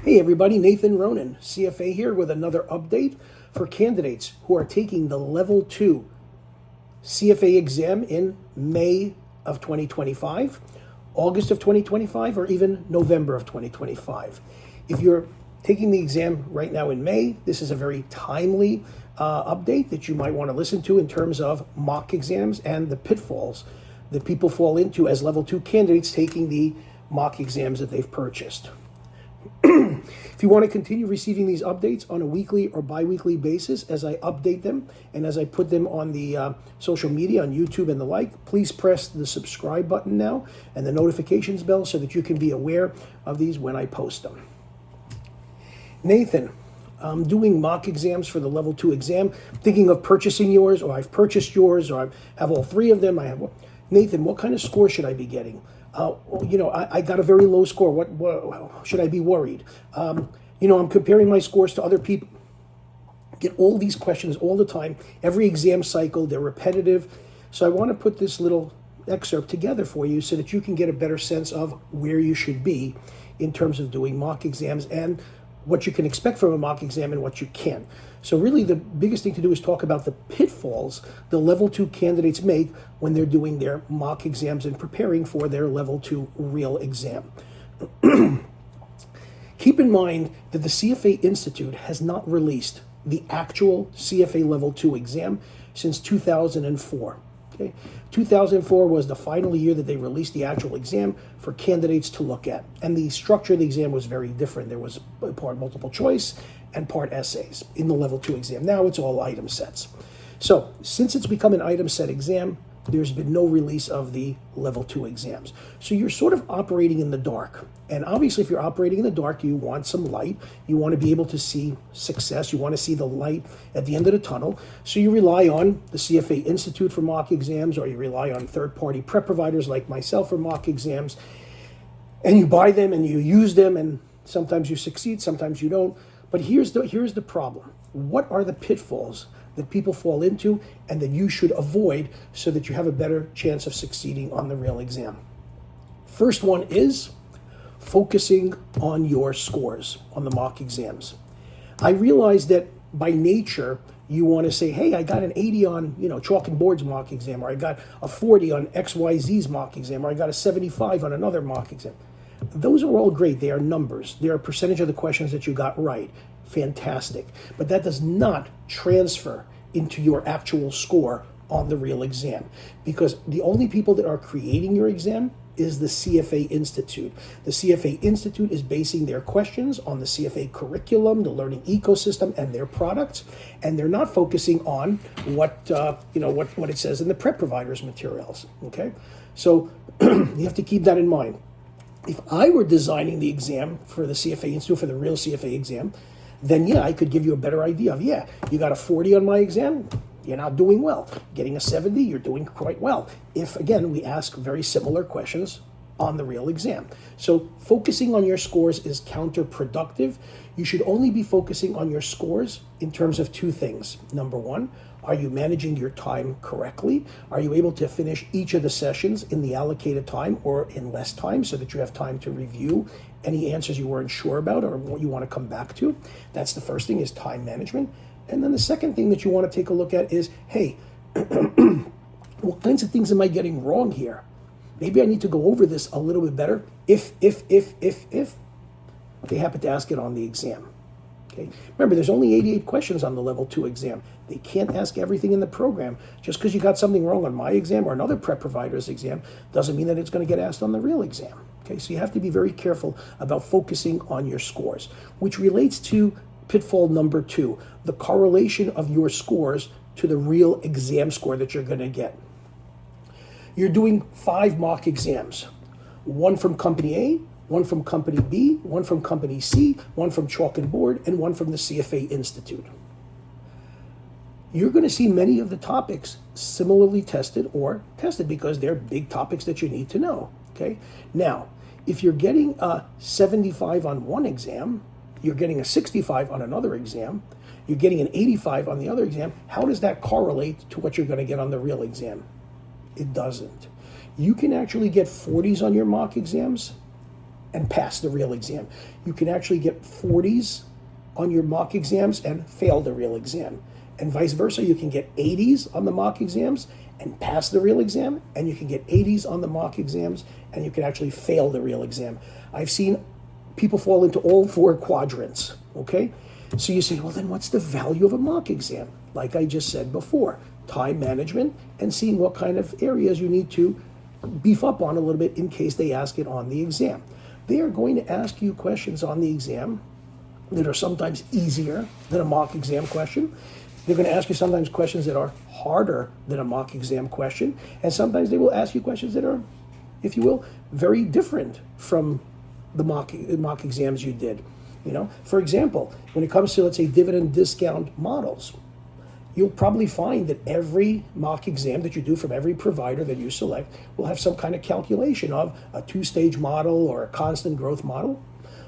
Hey everybody, Nathan Ronen, CFA here with another update for candidates who are taking the Level 2 CFA exam in May of 2025, August of 2025, or even November of 2025. If you're taking the exam right now in May, this is a very timely update that you might want to listen to in terms of mock exams and the pitfalls that people fall into as Level 2 candidates taking the mock exams that they've purchased. If you want to continue receiving these updates on a weekly or bi-weekly basis as I update them and as I put them on the social media, on YouTube and the like, please press the subscribe button now and the notifications bell so that you can be aware of these when I post them. Nathan, I'm doing mock exams for the Level 2 exam, thinking of purchasing yours, or I've purchased yours, or I have all three of them. Nathan, what kind of score should I be getting? I got a very low score. What should I be worried? I'm comparing my scores to other people. Get all these questions all the time. Every exam cycle, they're repetitive. So I want to put this little excerpt together for you so that you can get a better sense of where you should be in terms of doing mock exams and what you can expect from a mock exam and what you can't. So really the biggest thing to do is talk about the pitfalls the Level 2 candidates make when they're doing their mock exams and preparing for their Level 2 real exam. Keep in mind that the CFA Institute has not released the actual CFA Level 2 exam since 2004. Okay. 2004 was the final year that they released the actual exam for candidates to look at. And the structure of the exam was very different. There was part multiple choice and part essays in the Level 2 exam. Now it's all item sets. So since it's become an item set exam, there's been no release of the Level 2 exams. So you're sort of operating in the dark. And obviously if you're operating in the dark, you want some light. You want to be able to see success. You want to see the light at the end of the tunnel. So you rely on the CFA Institute for mock exams, or you rely on third-party prep providers like myself for mock exams. And you buy them and you use them, and sometimes you succeed, sometimes you don't. But here's the problem. What are the pitfalls that people fall into and that you should avoid so that you have a better chance of succeeding on the real exam? First one is focusing on your scores on the mock exams. I realize that by nature, you want to say, hey, I got an 80 on, chalk and boards mock exam, or I got a 40 on XYZ's mock exam, or I got a 75 on another mock exam. Those are all great. They are numbers. They are a percentage of the questions that you got right. Fantastic. But that does not transfer into your actual score on the real exam, because the only people that are creating your exam is the CFA Institute. The CFA Institute is basing their questions on the CFA curriculum, the learning ecosystem, and their products, and they're not focusing on what it says in the prep provider's materials. Okay, so you have to keep that in mind. If I were designing the exam for the CFA Institute, for the real CFA exam, then yeah, I could give you a better idea of, you got a 40 on my exam, you're not doing well. Getting a 70, you're doing quite well. If, again, we ask very similar questions on the real exam. So focusing on your scores is counterproductive. You should only be focusing on your scores in terms of two things. Number one, are you managing your time correctly? Are you able to finish each of the sessions in the allocated time or in less time so that you have time to review any answers you weren't sure about or what you want to come back to? That's the first thing, is time management. And then the second thing that you want to take a look at is, hey, what kinds of things am I getting wrong here? Maybe I need to go over this a little bit better if they happen to ask it on the exam. Okay. Remember, there's only 88 questions on the Level 2 exam. They can't ask everything in the program. Just because you got something wrong on my exam or another prep provider's exam doesn't mean that it's going to get asked on the real exam. Okay, so you have to be very careful about focusing on your scores, which relates to pitfall number 2, the correlation of your scores to the real exam score that you're going to get. You're doing 5 mock exams, one from company A, one from company B, one from company C, one from chalk and board, and one from the CFA Institute. You're going to see many of the topics similarly tested because they're big topics that you need to know. Okay. Now, if you're getting a 75 on one exam, you're getting a 65 on another exam, you're getting an 85 on the other exam, how does that correlate to what you're going to get on the real exam? It doesn't. You can actually get 40s on your mock exams and pass the real exam. You can actually get 40s on your mock exams and fail the real exam. And vice versa, you can get 80s on the mock exams and pass the real exam, and you can get 80s on the mock exams and you can actually fail the real exam. I've seen people fall into all four quadrants, okay? So you say, well, then what's the value of a mock exam? Like I just said before, time management and seeing what kind of areas you need to beef up on a little bit in case they ask it on the exam. They are going to ask you questions on the exam that are sometimes easier than a mock exam question. They're going to ask you sometimes questions that are harder than a mock exam question. And sometimes they will ask you questions that are, if you will, very different from the mock exams you did. You know, for example, when it comes to, let's say, dividend discount models, you'll probably find that every mock exam that you do from every provider that you select will have some kind of calculation of a two-stage model or a constant growth model.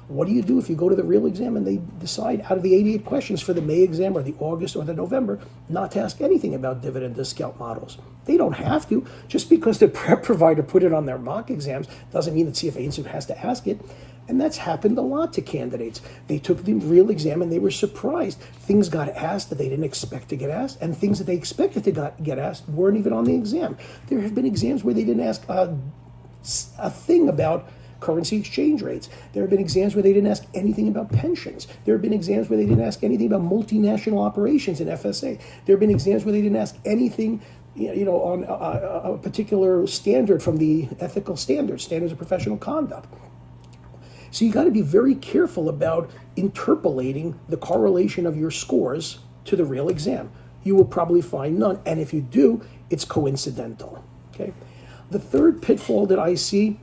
What do you do if you go to the real exam and they decide out of the 88 questions for the May exam or the August or the November not to ask anything about dividend discount models? They don't have to. Just because the prep provider put it on their mock exams doesn't mean that CFA Institute has to ask it. And that's happened a lot to candidates. They took the real exam and they were surprised. Things got asked that they didn't expect to get asked, and things that they expected to get asked weren't even on the exam. There have been exams where they didn't ask a thing about currency exchange rates. There have been exams where they didn't ask anything about pensions. There have been exams where they didn't ask anything about multinational operations in FSA. There have been exams where they didn't ask anything on a particular standard from the ethical standards of professional conduct. So you got to be very careful about interpolating the correlation of your scores to the real exam. You will probably find none, and if you do, it's coincidental. Okay. The third pitfall that I see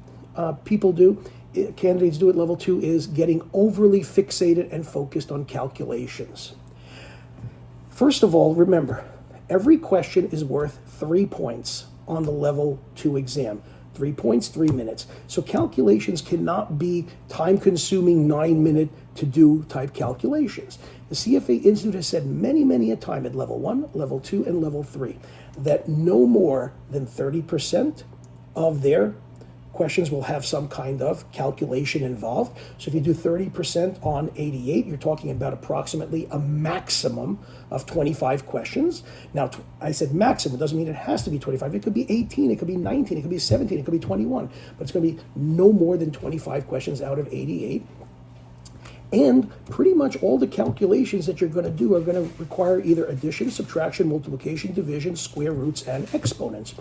candidates do at level 2 is getting overly fixated and focused on calculations. First of all, remember, every question is worth 3 points on the level 2 exam. 3 points, 3 minutes. So calculations cannot be time-consuming 9-minute to-do type calculations. The CFA Institute has said many a time at level 1, level 2, and level 3 that no more than 30% of their questions will have some kind of calculation involved. So if you do 30% on 88, you're talking about approximately a maximum of 25 questions. Now, I said maximum, doesn't mean it has to be 25. It could be 18, it could be 19, it could be 17, it could be 21, but it's going to be no more than 25 questions out of 88. And pretty much all the calculations that you're going to do are going to require either addition, subtraction, multiplication, division, square roots, and exponents.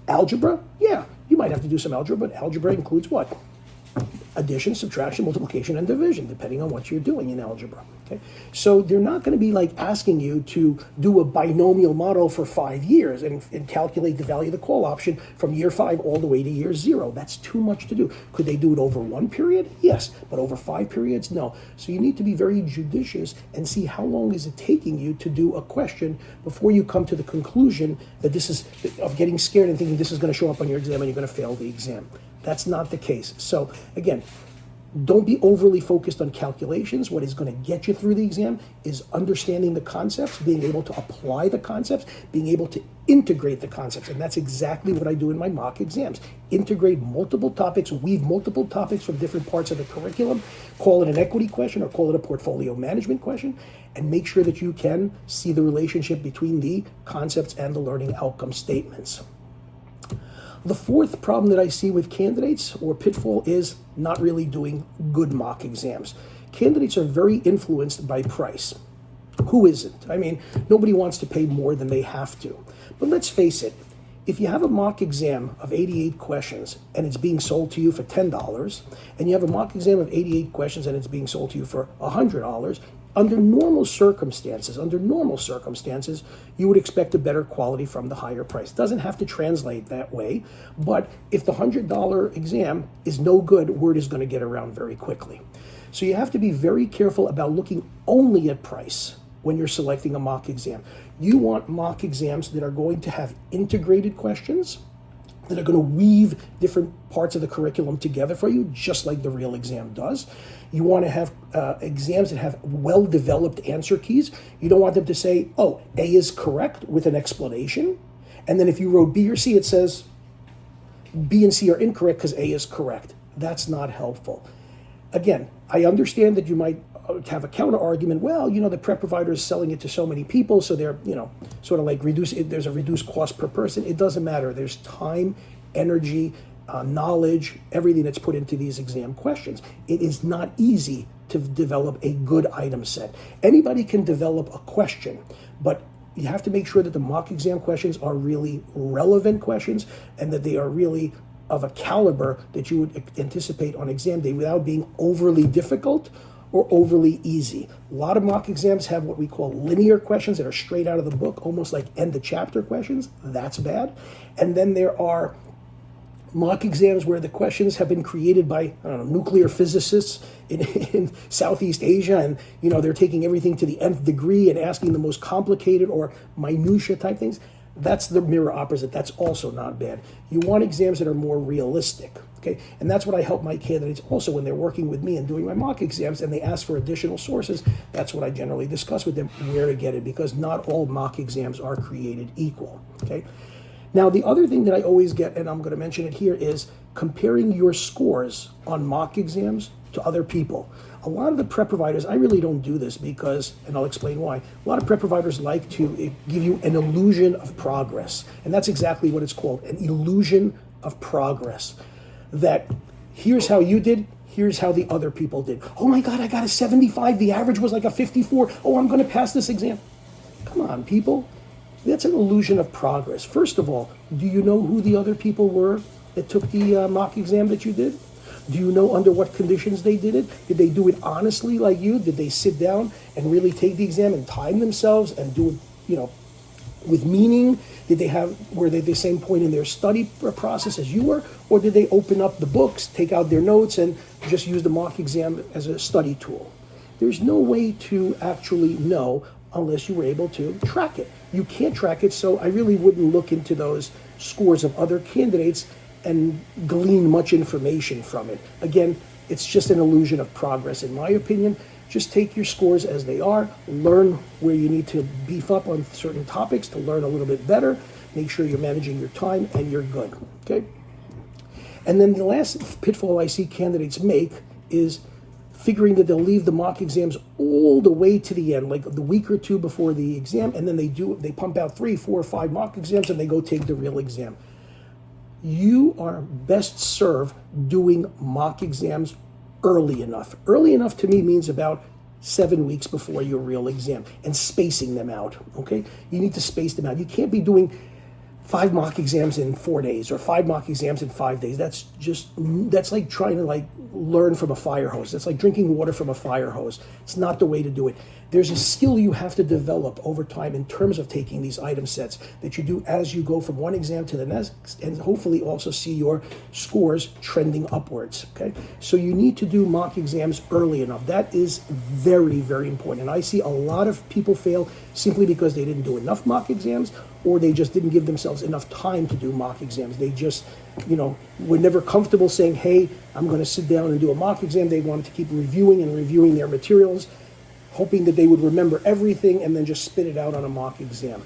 Algebra, yeah, you might have to do some algebra, but algebra includes what? Addition, subtraction, multiplication, and division, depending on what you're doing in algebra. Okay, so they're not going to be like asking you to do a binomial model for 5 years and calculate the value of the call option from year 5 all the way to year 0. That's too much to do. Could they do it over one period? Yes, but over 5 periods? No. So you need to be very judicious and see how long is it taking you to do a question before you come to the conclusion that this is of getting scared and thinking this is going to show up on your exam and you're going to fail the exam. That's not the case. So again, don't be overly focused on calculations. What is going to get you through the exam is understanding the concepts, being able to apply the concepts, being able to integrate the concepts. And that's exactly what I do in my mock exams. Integrate multiple topics, weave multiple topics from different parts of the curriculum, call it an equity question or call it a portfolio management question, and make sure that you can see the relationship between the concepts and the learning outcome statements. The fourth problem that I see with candidates or pitfall is not really doing good mock exams. Candidates are very influenced by price. Who isn't? I mean, nobody wants to pay more than they have to. But let's face it, if you have a mock exam of 88 questions and it's being sold to you for $10, and you have a mock exam of 88 questions and it's being sold to you for $100, under normal circumstances, you would expect a better quality from the higher price. It doesn't have to translate that way, but if the $100 exam is no good, word is going to get around very quickly. So you have to be very careful about looking only at price when you're selecting a mock exam. You want mock exams that are going to have integrated questions, that are going to weave different parts of the curriculum together for you, just like the real exam does. You want to have exams that have well-developed answer keys. You don't want them to say, oh, A is correct with an explanation, and then if you wrote B or C, it says B and C are incorrect because A is correct. That's not helpful. Again, I understand that you might have a counter argument. Well, the prep provider is selling it to so many people, so they're, sort of like there's a reduced cost per person. It doesn't matter. There's time, energy, knowledge, everything that's put into these exam questions. It is not easy to develop a good item set. Anybody can develop a question, but you have to make sure that the mock exam questions are really relevant questions and that they are really of a caliber that you would anticipate on exam day without being overly difficult or overly easy. A lot of mock exams have what we call linear questions that are straight out of the book, almost like end of chapter questions. That's bad. And then there are mock exams where the questions have been created by, nuclear physicists in Southeast Asia, and they're taking everything to the nth degree and asking the most complicated or minutia type things. That's the mirror opposite. That's also not bad. You want exams that are more realistic, okay? And that's what I help my candidates also when they're working with me and doing my mock exams and they ask for additional sources. That's what I generally discuss with them, where to get it, because not all mock exams are created equal, okay? Now, the other thing that I always get, and I'm going to mention it here, is comparing your scores on mock exams to other people. A lot of the prep providers, I really don't do this because, and I'll explain why, a lot of prep providers like to give you an illusion of progress. And that's exactly what it's called, an illusion of progress. That here's how you did, here's how the other people did. Oh my God, I got a 75, the average was like a 54. Oh, I'm going to pass this exam. Come on, people. That's an illusion of progress. First of all, do you know who the other people were that took the mock exam that you did? Do you know under what conditions they did it? Did they do it honestly like you? Did they sit down and really take the exam and time themselves and do it, with meaning? Were they the same point in their study process as you were? Or did they open up the books, take out their notes, and just use the mock exam as a study tool? There's no way to actually know unless you were able to track it. You can't track it, so I really wouldn't look into those scores of other candidates and glean much information from it. Again, it's just an illusion of progress, in my opinion. Just take your scores as they are, learn where you need to beef up on certain topics to learn a little bit better, make sure you're managing your time, and you're good, okay? And then the last pitfall I see candidates make is figuring that they'll leave the mock exams all the way to the end, like the week or two before the exam, and then they pump out 3, 4, 5 mock exams and they go take the real exam. You are best served doing mock exams early enough. Early enough to me means about 7 weeks before your real exam, and spacing them out, okay? You need to space them out. You can't be doing 5 mock exams in 4 days or 5 mock exams in 5 days. That's like trying to learn from a fire hose. That's like drinking water from a fire hose. It's not the way to do it. There's a skill you have to develop over time in terms of taking these item sets that you do as you go from one exam to the next, and hopefully also see your scores trending upwards, okay? So you need to do mock exams early enough. That is very, very important. And I see a lot of people fail simply because they didn't do enough mock exams, or they just didn't give themselves enough time to do mock exams. They just, were never comfortable saying, hey, I'm going to sit down and do a mock exam. They wanted to keep reviewing their materials, hoping that they would remember everything and then just spit it out on a mock exam.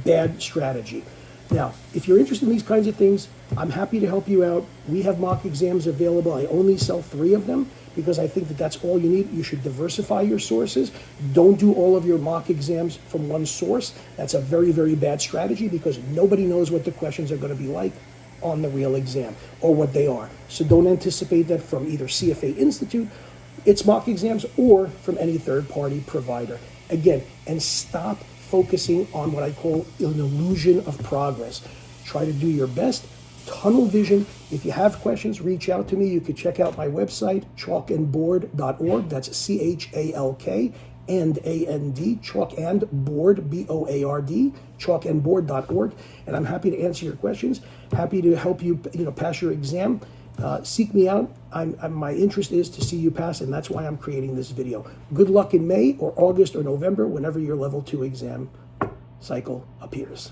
Bad strategy. Now, if you're interested in these kinds of things, I'm happy to help you out. We have mock exams available. I only sell 3 of them because I think that that's all you need. You should diversify your sources. Don't do all of your mock exams from one source. That's a very, very bad strategy because nobody knows what the questions are going to be like on the real exam or what they are. So don't anticipate that from either CFA Institute, its mock exams, or from any third-party provider. Again, and stop focusing on what I call an illusion of progress. Try to do your best. Tunnel vision. If you have questions, reach out to me. You can check out my website, chalkandboard.org. That's CHALK and AND, chalk and board, BOARD, chalkandboard.org. And I'm happy to answer your questions. Happy to help you, pass your exam. Seek me out. My interest is to see you pass, and that's why I'm creating this video. Good luck in May or August or November, whenever your level 2 exam cycle appears.